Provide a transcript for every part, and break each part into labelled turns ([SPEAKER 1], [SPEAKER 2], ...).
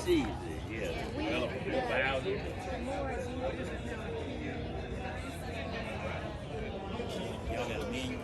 [SPEAKER 1] easy, yeah. Development value. Young and me.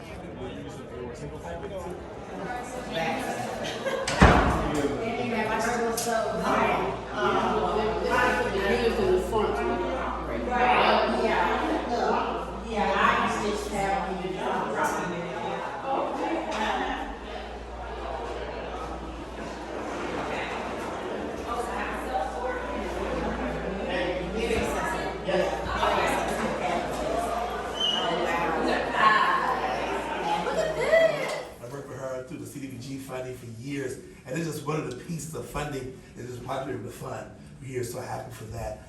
[SPEAKER 2] I worked with her through the CDBG funding for years, and it's just one of the pieces of funding that is popular with the fund. We're so happy for that.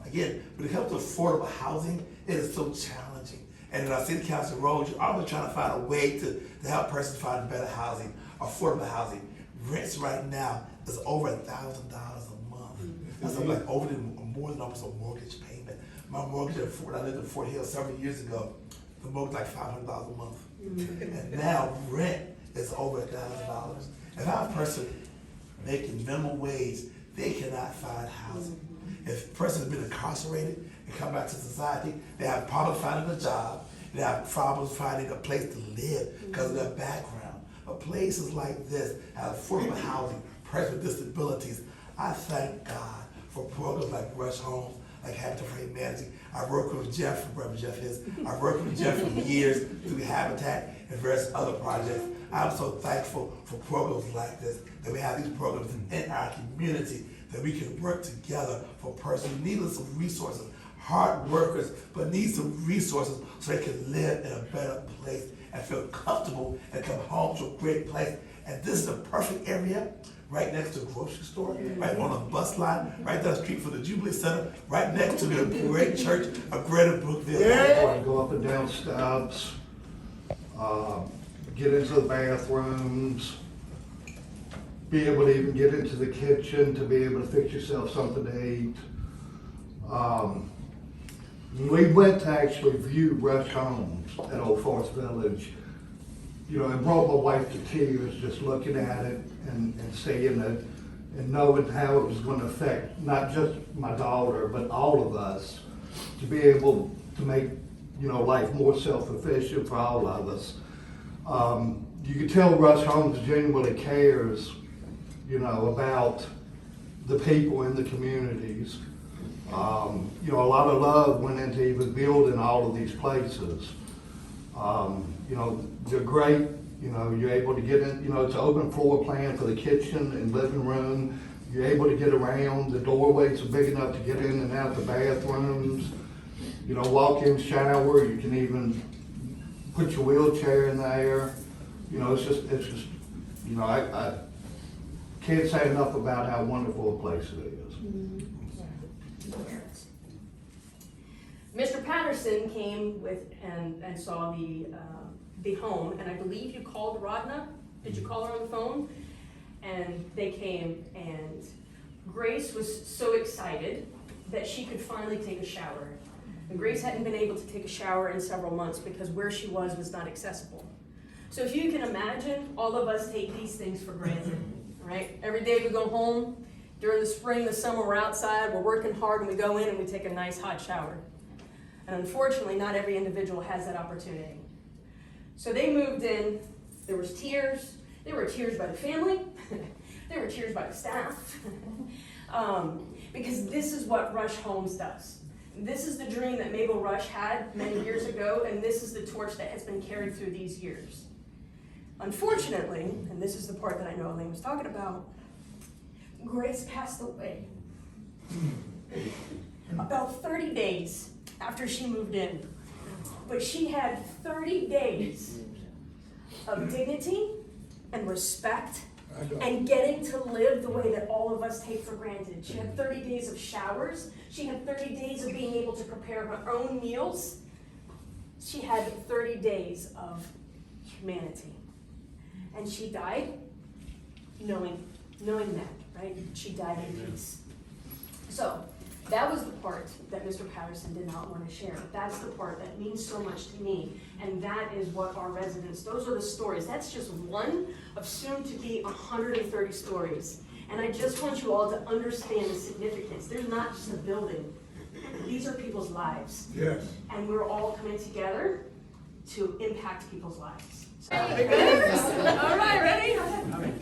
[SPEAKER 2] Again, when it comes to affordable housing, it is so challenging. And in our city council roles, you're always trying to find a way to help persons find better housing, affordable housing. Rents right now is over $1,000 a month. That's like more than almost a mortgage payment. My mortgage when I lived in Fort Hill several years ago, the mortgage like $500 a month. And now rent is over $1,000. If I have a person making minimum wage, they cannot find housing. If a person has been incarcerated and come back to society, they have problems finding a job, they have problems finding a place to live because of their background. But places like this have affordable housing, persons with disabilities. I thank God for programs like Rush Homes, like Habitat for Humanity. I work with Jeff, wherever Jeff is. I worked with Jeff for years through Habitat and various other projects. I'm so thankful for programs like this, that we have these programs in our community, that we can work together for persons who need some resources, hard workers, but need some resources so they can live in a better place and feel comfortable and come home to a great place. And this is a perfect area, right next to a grocery store, right on a bus line, right down the street from the Jubilee Center, right next to the great church of Greater Brookville.
[SPEAKER 3] Yeah. Go up and down steps, get into the bathrooms, be able to even get into the kitchen to be able to fix yourself something to eat. We went to actually view Rush Homes at Old Forest Village. You know, it brought my wife to tears just looking at it and seeing it and knowing how it was going to affect not just my daughter, but all of us, to be able to make, you know, life more self-sufficient for all of us. You can tell Rush Homes genuinely cares, you know, about the people in the communities. You know, a lot of love went into even building all of these places. You know, they're great. You know, you're able to get in, you know, it's an open floor plan for the kitchen and living room. You're able to get around. The doorways are big enough to get in and out the bathrooms. You know, walk-in shower. You can even put your wheelchair in there. You know, it's just, you know, I can't say enough about how wonderful a place it is.
[SPEAKER 4] Mr. Patterson came with and saw the home, and I believe you called Rodna. Did you call her on the phone? And they came, and Grace was so excited that she could finally take a shower. And Grace hadn't been able to take a shower in several months because where she was not accessible. So if you can imagine, all of us take these things for granted, right? Every day we go home, during the spring, the summer, we're outside, we're working hard, and we go in and we take a nice hot shower. And unfortunately, not every individual has that opportunity. So they moved in, there was tears. There were tears by the family. There were tears by the staff. Because this is what Rush Homes does. This is the dream that Mabel Rush had many years ago, and this is the torch that has been carried through these years. Unfortunately, and this is the part that I know Elaine was talking about, Grace passed away about 30 days after she moved in. But she had 30 days of dignity and respect and getting to live the way that all of us take for granted. She had 30 days of showers. She had 30 days of being able to prepare her own meals. She had 30 days of humanity. And she died knowing that, right? She died in peace. So that was the part that Mr. Patterson did not want to share. That's the part that means so much to me. And that is what our residents, those are the stories. That's just one of soon to be 130 stories. And I just want you all to understand the significance. There's not just a building. These are people's lives.
[SPEAKER 3] Yes.
[SPEAKER 4] And we're all coming together to impact people's lives. So-
[SPEAKER 5] All right, ready?